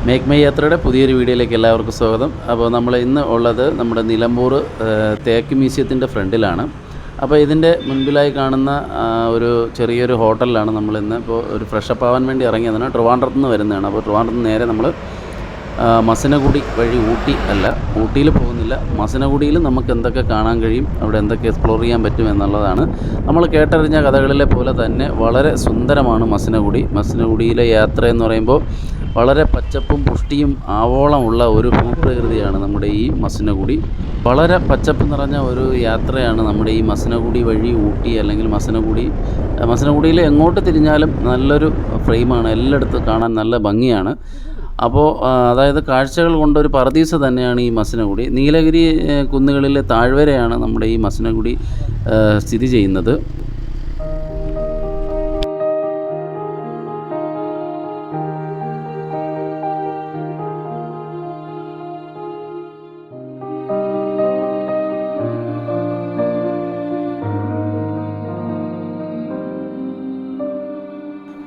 Make my യാത്രയുടെ പുതിയൊരു വീഡിയോയിലേക്ക് എല്ലാവർക്കും സ്വാഗതം. അപ്പോൾ നമ്മൾ ഇന്ന് ഉള്ളത് നമ്മുടെ നിലമ്പൂർ തേക്ക് മ്യൂസിയത്തിൻ്റെ ഫ്രണ്ടിലാണ്. അപ്പോൾ ഇതിൻ്റെ മുൻപിലായി കാണുന്ന ഒരു ചെറിയൊരു ഹോട്ടലിലാണ് നമ്മൾ ഇന്ന് ഇപ്പോൾ ഒരു ഫ്രഷപ്പ് ആവാൻ വേണ്ടി ഇറങ്ങിയതാണ്. ട്രിവാൻഡ്രത്ത് നിന്ന് വരുന്നതാണ്. അപ്പോൾ ട്രിവാൻഡ്രത്ത് നിന്ന് നേരെ നമ്മൾ മസനഗുഡി വഴി ഊട്ടിയിൽ പോകുന്നില്ല, മസനഗുഡിയിൽ നമുക്ക് എന്തൊക്കെ കാണാൻ കഴിയും, അവിടെ എന്തൊക്കെ എക്സ്പ്ലോർ ചെയ്യാൻ പറ്റും എന്നുള്ളതാണ്. നമ്മൾ കേട്ടറിഞ്ഞ കഥകളിലെ പോലെ തന്നെ വളരെ സുന്ദരമാണ് മസനഗുഡിയിലെ യാത്ര എന്ന് പറയുമ്പോൾ വളരെ പച്ചപ്പും പുഷ്ടിയും ആവോളമുള്ള ഒരു ഭൂപ്രകൃതിയാണ് നമ്മുടെ ഈ മസനഗുഡി. വളരെ പച്ചപ്പ് നിറഞ്ഞ ഒരു യാത്രയാണ് നമ്മുടെ ഈ മസനഗുഡി വഴി ഊട്ടി അല്ലെങ്കിൽ മസനഗുഡിയിൽ എങ്ങോട്ട് തിരിഞ്ഞാലും നല്ലൊരു ഫ്രെയിമാണ്, എല്ലായിടത്തും കാണാൻ നല്ല ഭംഗിയാണ്. അപ്പോൾ അതായത് കാഴ്ചകൾ കൊണ്ടൊരു പറുദീസ തന്നെയാണ് ഈ മസനഗുഡി. നീലഗിരി കുന്നുകളിലെ താഴ്വരയാണ് നമ്മുടെ ഈ മസനഗുഡി സ്ഥിതി ചെയ്യുന്നത്.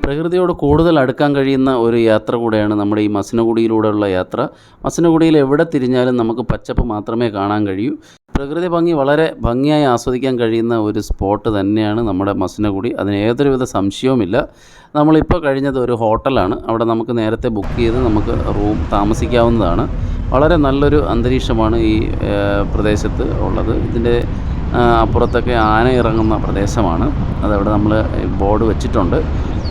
പ്രകൃതിയോട് കൂടുതൽ അടുക്കാൻ കഴിയുന്ന ഒരു യാത്ര കൂടെയാണ് നമ്മുടെ ഈ മസനഗുഡിയിലൂടെയുള്ള യാത്ര. മസനഗുഡിയിൽ എവിടെ തിരിഞ്ഞാലും നമുക്ക് പച്ചപ്പ് മാത്രമേ കാണാൻ കഴിയൂ. പ്രകൃതി ഭംഗി വളരെ ഭംഗിയായി ആസ്വദിക്കാൻ കഴിയുന്ന ഒരു സ്പോട്ട് തന്നെയാണ് നമ്മുടെ മസനഗുഡി. അതിന് യാതൊരുവിധ സംശയവുമില്ല. നമ്മളിപ്പോൾ കഴിഞ്ഞത് ഒരു ഹോട്ടലാണ്. അവിടെ നമുക്ക് നേരത്തെ ബുക്ക് ചെയ്ത് നമുക്ക് റൂം താമസിക്കാവുന്നതാണ്. വളരെ നല്ലൊരു അന്തരീക്ഷമാണ് ഈ പ്രദേശത്ത് ഉള്ളത്. ഇതിൻ്റെ അപ്പുറത്തൊക്കെ ആന ഇറങ്ങുന്ന പ്രദേശമാണ്. അതവിടെ നമ്മൾ ബോർഡ് വെച്ചിട്ടുണ്ട്.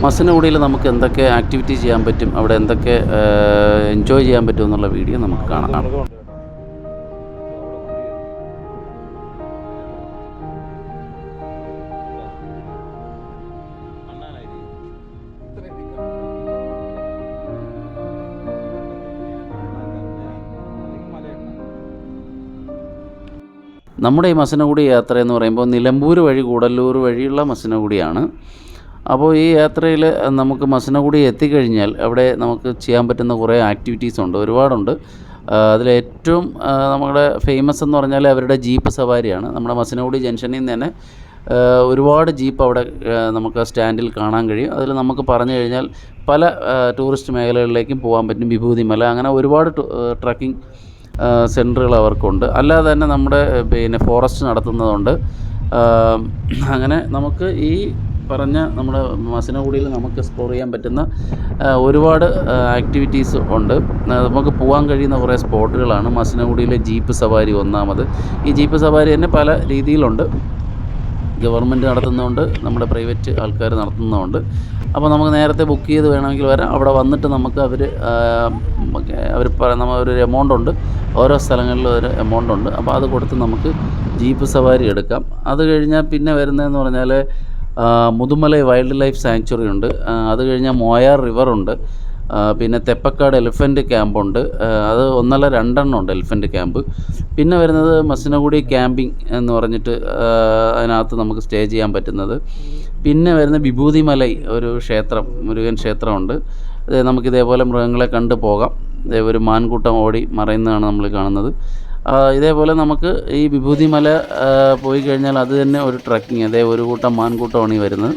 മസനഗുഡിയിൽ നമുക്ക് എന്തൊക്കെ ആക്ടിവിറ്റി ചെയ്യാൻ പറ്റും, അവിടെ എന്തൊക്കെ എൻജോയ് ചെയ്യാൻ പറ്റും എന്നുള്ള വീഡിയോ നമുക്ക് കാണാം. നമ്മുടെ ഈ മസനഗുഡി യാത്ര എന്ന് പറയുമ്പോൾ നിലമ്പൂർ വഴി കൂടല്ലൂർ വഴിയുള്ള മസനഗുഡിയാണ്. അപ്പോൾ ഈ യാത്രയിൽ നമുക്ക് മസനഗുഡി എത്തിക്കഴിഞ്ഞാൽ അവിടെ നമുക്ക് ചെയ്യാൻ പറ്റുന്ന കുറേ ആക്ടിവിറ്റീസ് ഉണ്ട്, ഒരുപാടുണ്ട്. അതിലേറ്റവും നമ്മുടെ ഫേമസ് എന്ന് പറഞ്ഞാൽ അവരുടെ ജീപ്പ് സവാരിയാണ്. നമ്മുടെ മസനഗുഡി ജംഗ്ഷനിൽ നിന്ന് തന്നെ ഒരുപാട് ജീപ്പ് അവിടെ നമുക്ക് സ്റ്റാൻഡിൽ കാണാൻ കഴിയും. അതിൽ നമുക്ക് പറഞ്ഞു കഴിഞ്ഞാൽ പല ടൂറിസ്റ്റ് മേഖലകളിലേക്കും പോകാൻ പറ്റും. വിഭൂതിമല, അങ്ങനെ ഒരുപാട് ട്രക്കിംഗ് സെൻറ്ററുകൾ അവർക്കുണ്ട്. അല്ലാതെ തന്നെ നമ്മുടെ ഫോറസ്റ്റ് നടത്തുന്നതുണ്ട്. അങ്ങനെ നമുക്ക് ഈ പറഞ്ഞ നമ്മുടെ മസനഗുഡിയിൽ നമുക്ക് എക്സ്പ്ലോർ ചെയ്യാൻ പറ്റുന്ന ഒരുപാട് ആക്ടിവിറ്റീസ് ഉണ്ട്. നമുക്ക് പോകാൻ കഴിയുന്ന കുറേ സ്പോട്ടുകളാണ്. മസനഗുഡിയിലെ ജീപ്പ് സവാരി ഒന്നാമത്. ഈ ജീപ്പ് സവാരി തന്നെ പല രീതിയിലുണ്ട്. ഗവൺമെൻറ് നടത്തുന്നതുകൊണ്ട്, നമ്മുടെ പ്രൈവറ്റ് ആൾക്കാർ നടത്തുന്നതുകൊണ്ട്. അപ്പോൾ നമുക്ക് നേരത്തെ ബുക്ക് ചെയ്ത് വേണമെങ്കിൽ വരാം. അവിടെ വന്നിട്ട് നമുക്ക് അവർ ഒരു എമൗണ്ട് ഉണ്ട്, ഓരോ സ്ഥലങ്ങളിലും ഒരു എമൗണ്ട് ഉണ്ട്. അപ്പോൾ അത് കൊടുത്ത് നമുക്ക് ജീപ്പ് സവാരി എടുക്കാം. അത് കഴിഞ്ഞാൽ പിന്നെ വരുന്നതെന്ന് പറഞ്ഞാൽ മുതുമലൈ വൈൽഡ് ലൈഫ് സാങ്ച്വറി ഉണ്ട്. അത് കഴിഞ്ഞാൽ മോയാർ റിവറുണ്ട്. പിന്നെ തെപ്പക്കാട് എലിഫൻറ്റ് ക്യാമ്പുണ്ട്. അത് ഒന്നല്ല രണ്ടെണ്ണം ഉണ്ട് എലിഫൻറ്റ് ക്യാമ്പ്. പിന്നെ വരുന്നത് മസനഗുഡി ക്യാമ്പിംഗ് എന്ന് പറഞ്ഞിട്ട് അതിനകത്ത് നമുക്ക് സ്റ്റേ ചെയ്യാൻ പറ്റുന്നത്. പിന്നെ വരുന്ന വിഭൂതിമലൈ ഒരു ക്ഷേത്രം, മുരുകൻ ക്ഷേത്രമുണ്ട്. നമുക്കിതേപോലെ മൃഗങ്ങളെ കണ്ടു പോകാം. ഒരു മാൻകൂട്ടം ഓടി മറയുന്നതാണ് നമ്മൾ കാണുന്നത്. ഇതേപോലെ നമുക്ക് ഈ വിഭൂതിമല പോയി കഴിഞ്ഞാൽ അത് തന്നെ ഒരു ട്രക്കിങ്, ഒരു കൂട്ടം മാൻകൂട്ടമാണ് ഈ വരുന്നത്.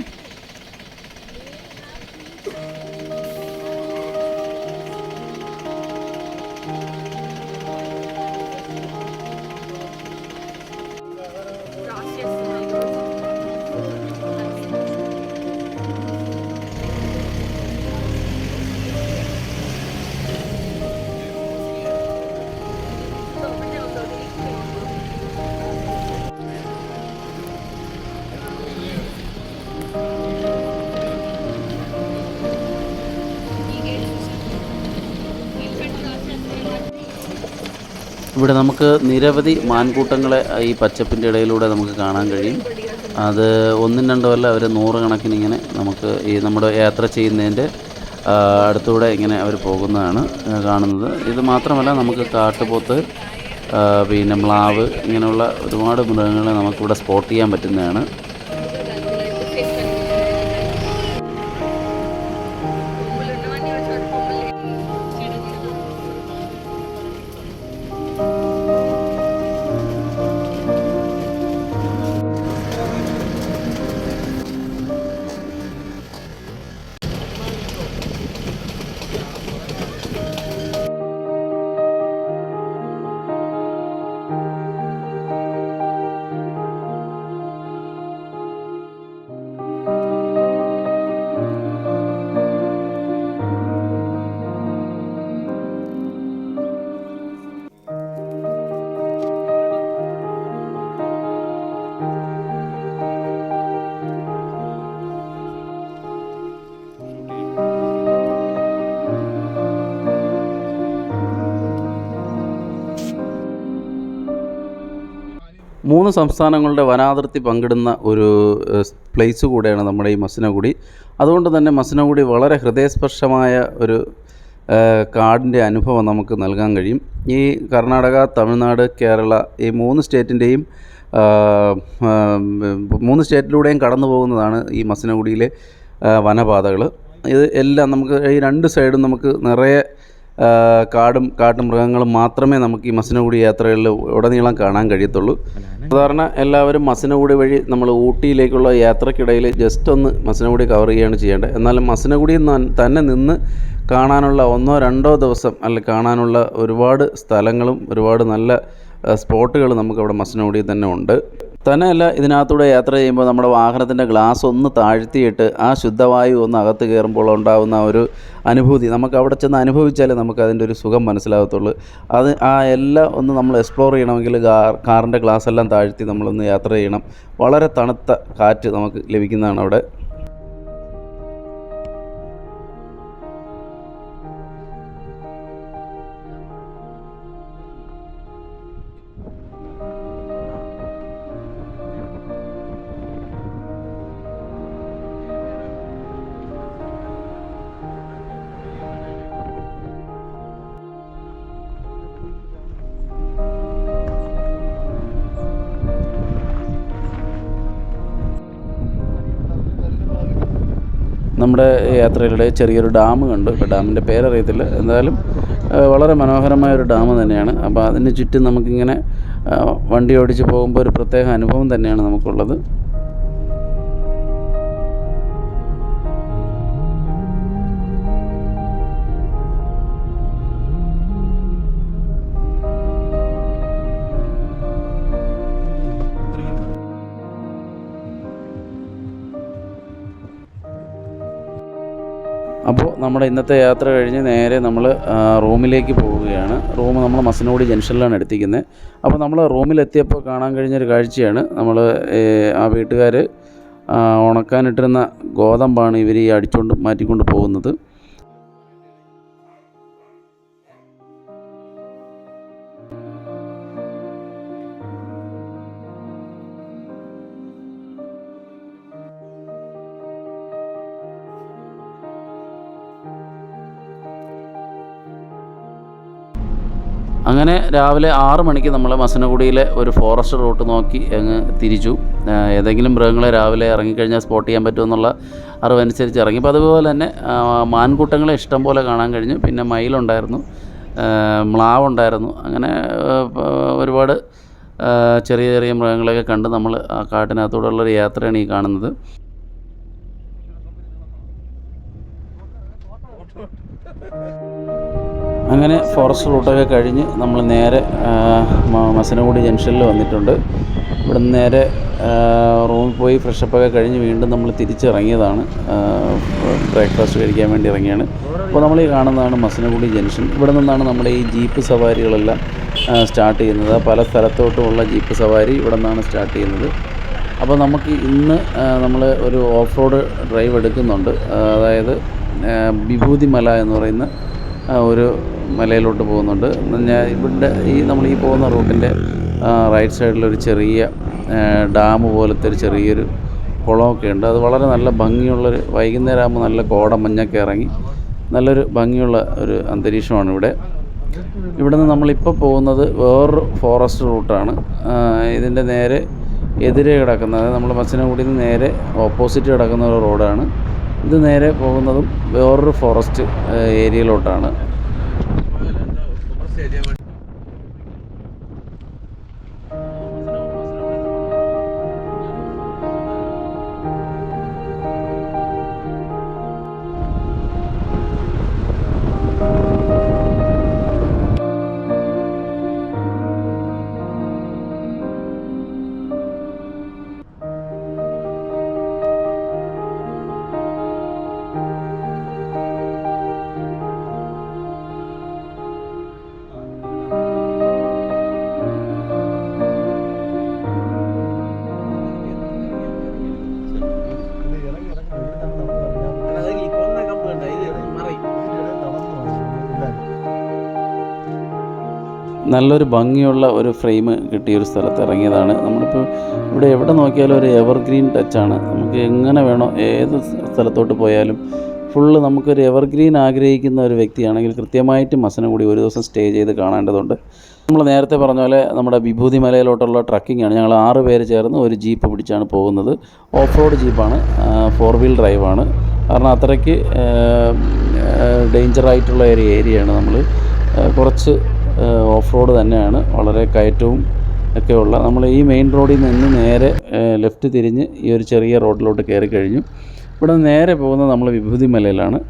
ഇവിടെ നമുക്ക് നിരവധി മാൻകൂട്ടങ്ങളെ ഈ പച്ചപ്പിൻ്റെ ഇടയിലൂടെ നമുക്ക് കാണാൻ കഴിയും. അത് ഒന്നും രണ്ടും അല്ല, അവർ 100 കണക്കിന് ഇങ്ങനെ നമുക്ക് ഈ നമ്മുടെ യാത്ര ചെയ്യുന്നതിൻ്റെ അടുത്തൂടെ ഇങ്ങനെ അവർ പോകുന്നതാണ് കാണുന്നത്. ഇത് മാത്രമല്ല, നമുക്ക് കാട്ടുപോത്ത്, പിന്നെ മ്ലാവ്, ഇങ്ങനെയുള്ള ഒരുപാട് മൃഗങ്ങളെ നമുക്കിവിടെ സ്പോട്ട് ചെയ്യാൻ പറ്റുന്നതാണ്. 3 സംസ്ഥാനങ്ങളുടെ വനാതിർത്തി പങ്കിടുന്ന ഒരു പ്ലേസ് കൂടെയാണ് നമ്മുടെ ഈ മസിനഗുഡി. അതുകൊണ്ട് തന്നെ മസിനഗുഡി വളരെ ഹൃദയസ്പർശമായ ഒരു കാടിൻ്റെ അനുഭവം നമുക്ക് നൽകാൻ കഴിയും. ഈ കർണാടക, തമിഴ്നാട്, കേരള ഈ 3 സ്റ്റേറ്റിൻ്റെയും 3 സ്റ്റേറ്റിലൂടെയും കടന്നു പോകുന്നതാണ് ഈ മസിനഗുഡിയിലെ വനപാതകൾ. ഇത് എല്ലാം നമുക്ക് ഈ 2 സൈഡും നമുക്ക് നിറയെ കാട്ടുമൃഗങ്ങളും മാത്രമേ നമുക്ക് ഈ മസിനഗുഡി യാത്രകളിൽ ഉടനീളം കാണാൻ കഴിയത്തുള്ളൂ. സാധാരണ എല്ലാവരും മസിനഗുഡി വഴി നമ്മൾ ഊട്ടിയിലേക്കുള്ള യാത്രക്കിടയിൽ ജസ്റ്റ് ഒന്ന് മസിനഗുഡി കവർ ചെയ്യുകയാണ് ചെയ്യേണ്ടത്. എന്നാലും മസിനഗുഡിയിൽ തന്നെ നിന്ന് കാണാനുള്ള 1-2 ദിവസം കാണാനുള്ള ഒരുപാട് സ്ഥലങ്ങളും ഒരുപാട് നല്ല സ്പോട്ടുകൾ നമുക്കവിടെ മസിനഗുഡിയിൽ തന്നെ ഉണ്ട്. തന്നെയല്ല, ഇതിനകത്തൂടെ യാത്ര ചെയ്യുമ്പോൾ നമ്മുടെ വാഹനത്തിൻ്റെ ഗ്ലാസ് ഒന്ന് താഴ്ത്തിയിട്ട് ആ ശുദ്ധവായു ഒന്ന് അകത്ത് കയറുമ്പോൾ ഉണ്ടാകുന്ന ഒരു അനുഭൂതി നമുക്ക് അവിടെ ചെന്ന് അനുഭവിച്ചാലേ നമുക്ക് അതിൻ്റെ ഒരു സുഖം മനസ്സിലാകത്തുള്ളൂ. എല്ലാം ഒന്ന് നമ്മൾ എക്സ്പ്ലോർ ചെയ്യണമെങ്കിൽ കാറിൻ്റെ ഗ്ലാസ് എല്ലാം താഴ്ത്തി നമ്മളൊന്ന് യാത്ര ചെയ്യണം. വളരെ തണുത്ത കാറ്റ് നമുക്ക് ലഭിക്കുന്നതാണ് അവിടെ. നമ്മുടെ യാത്രയിലൂടെ ചെറിയൊരു ഡാം കണ്ടു. ഇപ്പോൾ ഡാമിൻ്റെ പേരറിയത്തില്ല, എന്തായാലും വളരെ മനോഹരമായൊരു ഡാം തന്നെയാണ്. അപ്പോൾ അതിന് ചുറ്റും നമുക്കിങ്ങനെ വണ്ടി ഓടിച്ച് പോകുമ്പോൾ ഒരു പ്രത്യേക അനുഭവം തന്നെയാണ് നമുക്കുള്ളത്. അപ്പോൾ നമ്മുടെ ഇന്നത്തെ യാത്ര കഴിഞ്ഞ് നേരെ നമ്മൾ റൂമിലേക്ക് പോവുകയാണ്. റൂം നമ്മൾ മസിനഗുഡി ജംഗ്ഷനിലാണ് എടുത്തിരിക്കുന്നത്. അപ്പോൾ നമ്മൾ റൂമിലെത്തിയപ്പോൾ കാണാൻ കഴിഞ്ഞൊരു കാഴ്ചയാണ്, നമ്മൾ ആ വീട്ടുകാർ ഉണക്കാനിട്ടിരുന്ന ഗോതമ്പാണ് ഇവർ ഈ അടിച്ചുകൊണ്ട് മാറ്റിക്കൊണ്ട് പോകുന്നത്. അങ്ങനെ രാവിലെ 6 മണിക്ക് നമ്മൾ മസിനഗുഡിയിലെ ഒരു ഫോറസ്റ്റ് റൂട്ട് നോക്കി അങ്ങ് തിരിച്ചു. ഏതെങ്കിലും മൃഗങ്ങളെ രാവിലെ ഇറങ്ങിക്കഴിഞ്ഞാൽ സ്പോട്ട് ചെയ്യാൻ പറ്റുമെന്നുള്ള അറിവനുസരിച്ച് ഇറങ്ങി. അപ്പോൾ അതുപോലെ തന്നെ മാൻകൂട്ടങ്ങളെ ഇഷ്ടം പോലെ കാണാൻ കഴിഞ്ഞു. പിന്നെ മയിലുണ്ടായിരുന്നു, മ്ലാവുണ്ടായിരുന്നു, അങ്ങനെ ഒരുപാട് ചെറിയ ചെറിയ മൃഗങ്ങളെയൊക്കെ കണ്ട് നമ്മൾ ആ കാട്ടിനകത്തൂടെയുള്ളൊരു യാത്രയാണ് ഈ കാണുന്നത്. അങ്ങനെ ഫോറസ്റ്റ് റൂട്ടൊക്കെ കഴിഞ്ഞ് നമ്മൾ നേരെ മസിനഗുഡി ജംഗ്ഷനിൽ വന്നിട്ടുണ്ട്. ഇവിടുന്ന് നേരെ റൂമിൽ പോയി ഫ്രഷപ്പൊക്കെ കഴിഞ്ഞ് വീണ്ടും നമ്മൾ തിരിച്ചിറങ്ങിയതാണ്. ബ്രേക്ക്ഫാസ്റ്റ് കഴിക്കാൻ വേണ്ടി ഇറങ്ങിയാണ്. അപ്പോൾ നമ്മൾ ഈ കാണുന്നതാണ് മസിനഗുഡി ജംഗ്ഷൻ. ഇവിടെ നിന്നാണ് നമ്മുടെ ഈ ജീപ്പ് സവാരികളെല്ലാം സ്റ്റാർട്ട് ചെയ്യുന്നത്. പല സ്ഥലത്തോട്ടുമുള്ള ജീപ്പ് സവാരി ഇവിടെ നിന്നാണ് സ്റ്റാർട്ട് ചെയ്യുന്നത്. അപ്പോൾ നമുക്ക് ഇന്ന് നമ്മൾ ഒരു ഓഫ് റോഡ് ഡ്രൈവ് എടുക്കുന്നുണ്ട്. അതായത് വിഭൂതി മല എന്ന് പറയുന്ന ഒരു മലയിലോട്ട് പോകുന്നുണ്ട്. ഇവിടെ നമ്മൾ ഈ പോകുന്ന റൂട്ടിൻ്റെ റൈറ്റ് സൈഡിലൊരു ചെറിയ ഡാം പോലത്തെ ഒരു ചെറിയൊരു കുളമൊക്കെ ഉണ്ട്. അത് വളരെ നല്ല ഭംഗിയുള്ളൊരു, വൈകുന്നേരം ആകുമ്പോൾ നല്ല കോടമഞ്ഞൊക്കെ ഇറങ്ങി നല്ലൊരു ഭംഗിയുള്ള ഒരു അന്തരീക്ഷമാണ് ഇവിടെ. നിന്ന് നമ്മളിപ്പോൾ പോകുന്നത് വേറൊരു ഫോറസ്റ്റ് റൂട്ടാണ്. ഇതിൻ്റെ നേരെ എതിരെ കിടക്കുന്നത്, നമ്മൾ മസിനഗുഡിയിൽ നിന്ന് നേരെ ഓപ്പോസിറ്റ് കിടക്കുന്ന ഒരു റോഡാണ്. ഇത് നേരെ പോകുന്നതും വേറൊരു ഫോറസ്റ്റ് ഏരിയയിലോട്ടാണ്. നല്ലൊരു ഭംഗിയുള്ള ഒരു ഫ്രെയിം കിട്ടിയൊരു സ്ഥലത്ത് ഇറങ്ങിയതാണ്. നമ്മളിപ്പോൾ ഇവിടെ എവിടെ നോക്കിയാലും ഒരു എവർഗ്രീൻ ടച്ചാണ്. നമുക്ക് എങ്ങനെ വേണോ ഏത് സ്ഥലത്തോട്ട് പോയാലും ഫുള്ള് നമുക്കൊരു എവർഗ്രീൻ ആഗ്രഹിക്കുന്ന ഒരു വ്യക്തിയാണെങ്കിൽ കൃത്യമായിട്ട് മസനഗുഡി ഒരു ദിവസം സ്റ്റേ ചെയ്ത് കാണേണ്ടതുണ്ട്. നമ്മൾ നേരത്തെ പറഞ്ഞ പോലെ നമ്മുടെ വിഭൂതി മലയിലോട്ടുള്ള ട്രക്കിങ്ങാണ്. ഞങ്ങൾ 6 പേര് ചേർന്ന് ഒരു ജീപ്പ് പിടിച്ചാണ് പോകുന്നത്. ഓഫ് റോഡ് ജീപ്പാണ്, 4 വീൽ ഡ്രൈവാണ്. കാരണം അത്രയ്ക്ക് ഡേഞ്ചറായിട്ടുള്ള ഒരു ഏരിയയാണ്. നമ്മൾ കുറച്ച് ഓഫ് റോഡ് തന്നെയാണ്, വളരെ കയറ്റവും ഒക്കെയുള്ള. നമ്മൾ ഈ മെയിൻ റോഡിൽ നിന്ന് നേരെ ലെഫ്റ്റ് തിരിഞ്ഞ് ഈ ഒരു ചെറിയ റോഡിലോട്ട് കയറി കഴിഞ്ഞു. ഇവിടെ നേരെ പോകുന്നത് നമ്മൾ വിഭൂതി മലയിലാണ്.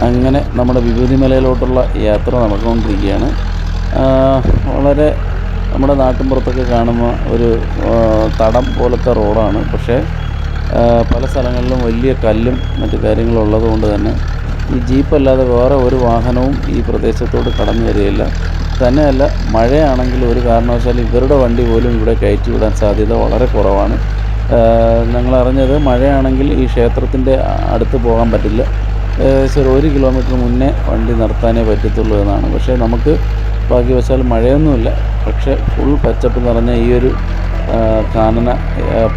അങ്ങനെ നമ്മുടെ വിഭൂതി മലയിലോട്ടുള്ള യാത്ര നടന്നുകൊണ്ടിരിക്കുകയാണ്. വളരെ നമ്മുടെ നാട്ടിൻപുറത്തൊക്കെ കാണുന്ന ഒരു തടം പോലത്തെ റോഡാണ്. പക്ഷേ പല സ്ഥലങ്ങളിലും വലിയ കല്ലും മറ്റു കാര്യങ്ങളും ഉള്ളതുകൊണ്ട് തന്നെ ഈ ജീപ്പല്ലാതെ വേറെ ഒരു വാഹനവും ഈ പ്രദേശത്തോട് കടന്നു വരികയില്ല. തന്നെയല്ല, മഴയാണെങ്കിൽ ഒരു കാരണവശാലും ഇവരുടെ വണ്ടി പോലും ഇവിടെ കയറ്റി വിടാൻ സാധ്യത വളരെ കുറവാണ്. ഞങ്ങളറിഞ്ഞത് മഴയാണെങ്കിൽ ഈ ക്ഷേത്രത്തിൻ്റെ അടുത്ത് പോകാൻ പറ്റില്ല. ഏകദേശം 1 കിലോമീറ്റർ മുന്നേ വണ്ടി നിർത്താനേ പറ്റത്തുള്ളൂ എന്നാണ്. പക്ഷേ നമുക്ക് ഭാഗ്യവശാൽ മഴയൊന്നുമില്ല. പക്ഷേ ഫുൾ പച്ചപ്പ് നിറഞ്ഞ ഈ ഒരു കാനന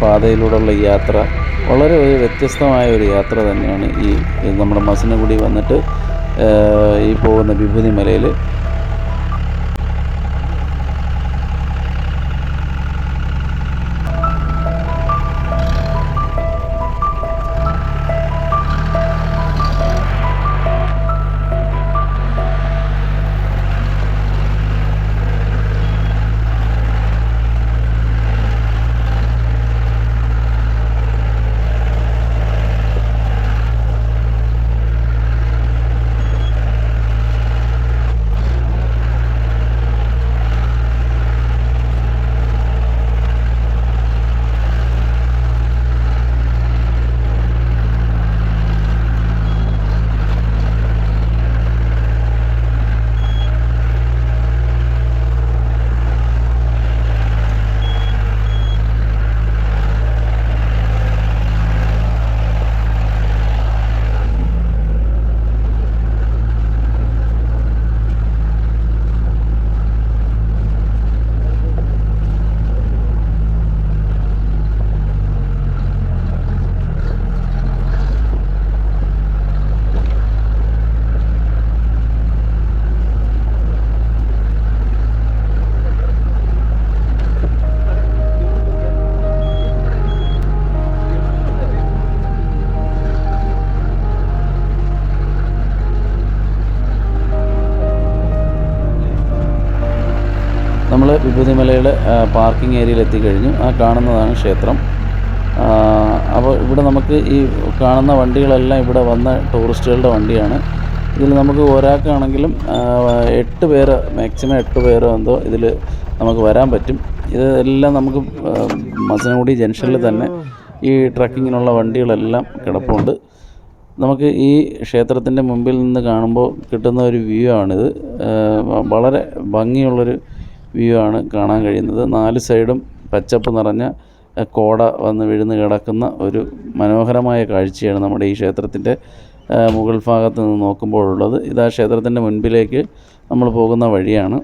പാതയിലൂടെയുള്ള ഈ യാത്ര വളരെ ഒരു വ്യത്യസ്തമായ ഒരു യാത്ര തന്നെയാണ്. ഈ നമ്മുടെ മസനഗുഡി വന്നിട്ട് ഈ പോകുന്ന വിഭൂതി മലയിൽ നമ്മൾ വിഭൂതി മലയുടെ പാർക്കിംഗ് ഏരിയയിൽ എത്തിക്കഴിഞ്ഞു. ആ കാണുന്നതാണ് ക്ഷേത്രം. അപ്പോൾ ഇവിടെ നമുക്ക് ഈ കാണുന്ന വണ്ടികളെല്ലാം ഇവിടെ വന്ന ടൂറിസ്റ്റുകളുടെ വണ്ടിയാണ്. ഇതിൽ നമുക്ക് ഒരാൾക്കാണെങ്കിലും 8 പേര്, മാക്സിമം 8 പേരോ എന്തോ ഇതിൽ നമുക്ക് വരാൻ പറ്റും. ഇതെല്ലാം നമുക്ക് മസനഗുഡി ജംഗ്ഷനിൽ തന്നെ ഈ ട്രക്കിങ്ങിനുള്ള വണ്ടികളെല്ലാം കിടപ്പുണ്ട്. നമുക്ക് ഈ ക്ഷേത്രത്തിൻ്റെ മുമ്പിൽ നിന്ന് കാണുമ്പോൾ കിട്ടുന്ന ഒരു വ്യൂ ആണിത്. വളരെ ഭംഗിയുള്ളൊരു വ്യൂ ആണ് കാണാൻ കഴിയുന്നത്. 4 സൈഡും പച്ചപ്പ് നിറഞ്ഞ കോട വന്ന് വീഴുന്ന് കിടക്കുന്ന ഒരു മനോഹരമായ കാഴ്ചയാണ് നമ്മുടെ ഈ ക്ഷേത്രത്തിൻ്റെ മുകൾ ഭാഗത്ത് നിന്ന് നോക്കുമ്പോഴുള്ളത്. ഇതാ ക്ഷേത്രത്തിൻ്റെ മുൻപിലേക്ക് നമ്മൾ പോകുന്ന വഴിയാണ്.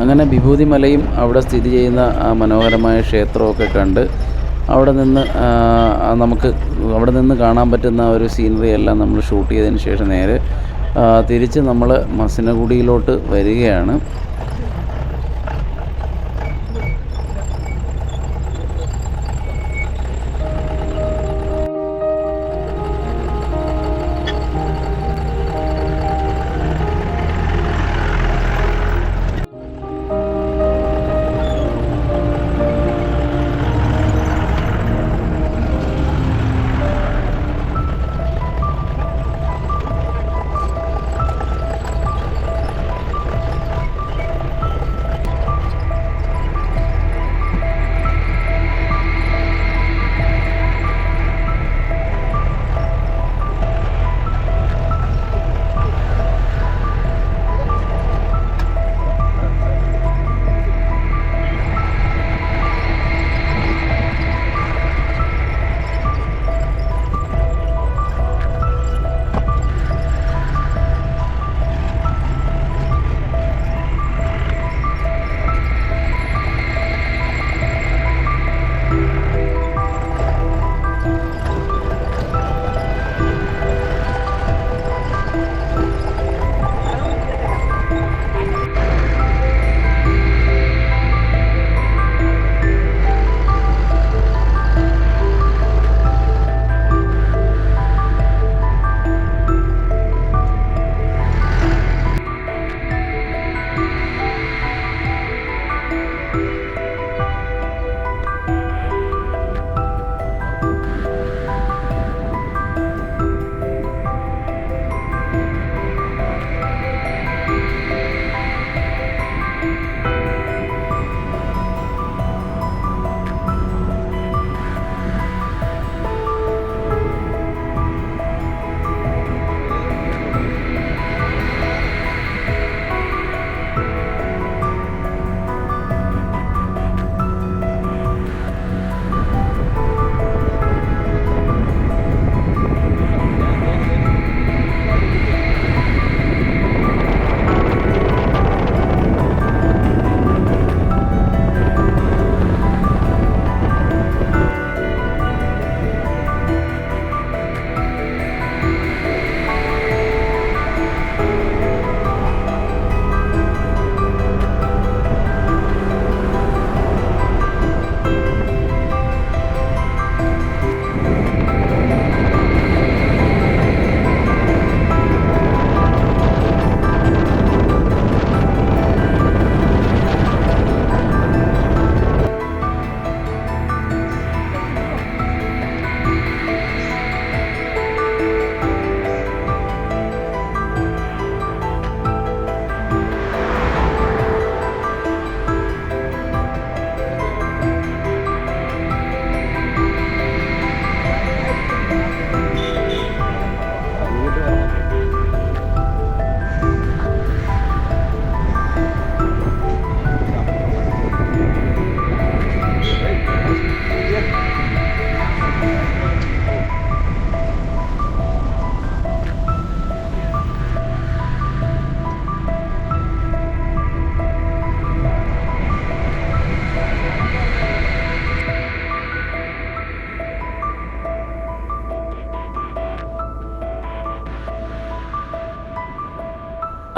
അങ്ങനെ വിഭൂതി മലയും അവിടെ സ്ഥിതി ചെയ്യുന്ന ആ മനോഹരമായ ക്ഷേത്രമൊക്കെ കണ്ട് അവിടെ നിന്ന് കാണാൻ പറ്റുന്ന ഒരു സീനറി എല്ലാം നമ്മൾ ഷൂട്ട് ചെയ്തതിന് ശേഷം നേരെ തിരിച്ച് നമ്മൾ മസിനഗുഡിയിലോട്ട് വരികയാണ്.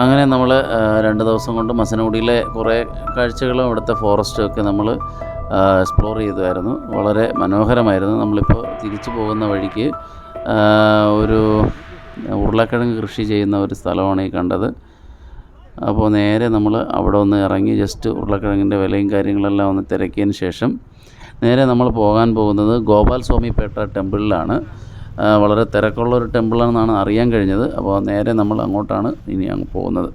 അങ്ങനെ നമ്മൾ 2 ദിവസം കൊണ്ട് മസനഗുഡിയിലെ കുറേ കാഴ്ചകളും ഇവിടുത്തെ ഫോറസ്റ്റും ഒക്കെ നമ്മൾ എക്സ്പ്ലോർ ചെയ്തായിരുന്നു. വളരെ മനോഹരമായിരുന്നു. നമ്മളിപ്പോൾ തിരിച്ചു പോകുന്ന വഴിക്ക് ഒരു ഉരുളക്കിഴങ്ങ് കൃഷി ചെയ്യുന്ന ഒരു സ്ഥലമാണ് ഈ കണ്ടത്. അപ്പോൾ നേരെ നമ്മൾ അവിടെ ഒന്ന് ഇറങ്ങി ജസ്റ്റ് ഉരുളക്കിഴങ്ങിൻ്റെ വിലയും കാര്യങ്ങളെല്ലാം ഒന്ന് തിരക്കിയതിന് ശേഷം നേരെ നമ്മൾ പോകാൻ പോകുന്നത് ഗോപാൽ സ്വാമിപേട്ട ടെമ്പിളിലാണ്. വളരെ തിരക്കുള്ളൊരു ടെമ്പിളാണെന്നാണ് അറിയാൻ കഴിഞ്ഞത്. അപ്പോൾ നേരെ നമ്മൾ അങ്ങോട്ടാണ് ഇനി അങ്ങ് പോകുന്നത്.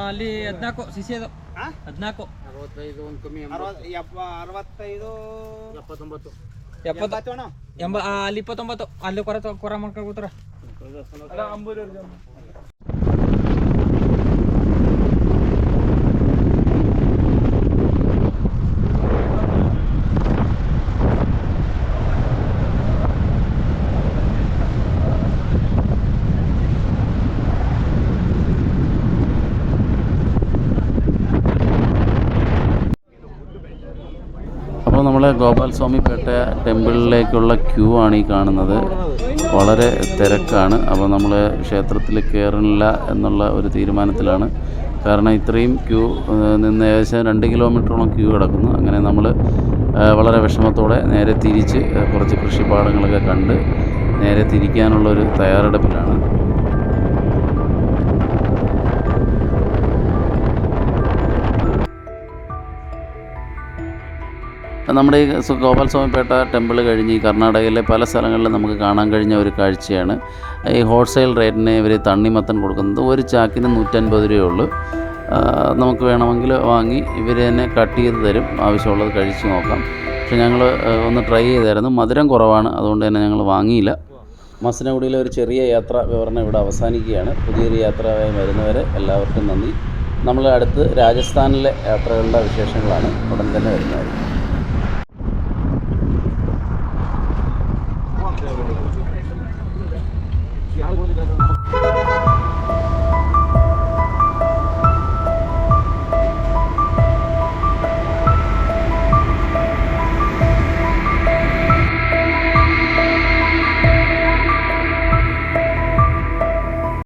ಅಲ್ಲಿ 14 ಸಿಸಿ ಅದು 14 ಅಲ್ಲಿ 29 ಅಲ್ಲಿ ಕೊರ ಮಾಡ್ಕೊಳ್ತಾರ. നമ്മൾ ഗോപാൽ സ്വാമിപേട്ട ടെമ്പിളിലേക്കുള്ള ക്യൂ ആണ് ഈ കാണുന്നത്. വളരെ തിരക്കാണ്. അപ്പോൾ നമ്മൾ ക്ഷേത്രത്തിൽ കയറില്ല എന്നുള്ള ഒരു തീരുമാനത്തിലാണ്. കാരണം ഇത്രയും ക്യൂ നിന്ന് ഏകദേശം 2 കിലോമീറ്ററോളം ക്യൂ കിടക്കുന്നു. അങ്ങനെ നമ്മൾ വളരെ വിഷമത്തോടെ നേരെ തിരിച്ച് കുറച്ച് കൃഷിപ്പാടങ്ങളൊക്കെ കണ്ട് നേരെ തിരിക്കാനുള്ളൊരു തയ്യാറെടുപ്പിലാണ്. നമ്മുടെ ഈ ഗോപാൽ സ്വാമിപേട്ട ടെമ്പിൾ കഴിഞ്ഞ് ഈ കർണാടകയിലെ പല സ്ഥലങ്ങളിലും നമുക്ക് കാണാൻ കഴിഞ്ഞ ഒരു കാഴ്ചയാണ്. ഈ ഹോൾസെയിൽ റേറ്റിന് ഇവർ തണ്ണിമത്തൻ കൊടുക്കുന്നത്. ഒരു ചാക്കിന് 150 രൂപയേ ഉള്ളൂ. നമുക്ക് വേണമെങ്കിൽ വാങ്ങി ഇവർ തന്നെ കട്ട് ചെയ്ത് തരും. ആവശ്യമുള്ളത് കഴിച്ച് നോക്കാം. പക്ഷെ ഞങ്ങൾ ഒന്ന് ട്രൈ ചെയ്തായിരുന്നു. മധുരം കുറവാണ്, അതുകൊണ്ട് തന്നെ ഞങ്ങൾ വാങ്ങിയില്ല. മസനഗുഡിയിലെ ഒരു ചെറിയ യാത്ര വിവരണം ഇവിടെ അവസാനിക്കുകയാണ്. പുതിയൊരു യാത്രയായി വരുന്നവരെ എല്ലാവർക്കും നന്ദി. നമ്മൾ അടുത്ത് രാജസ്ഥാനിലെ യാത്രകളുടെ വിശേഷങ്ങളാണ് ഉടൻ തന്നെ വരുന്നത്. यहाँ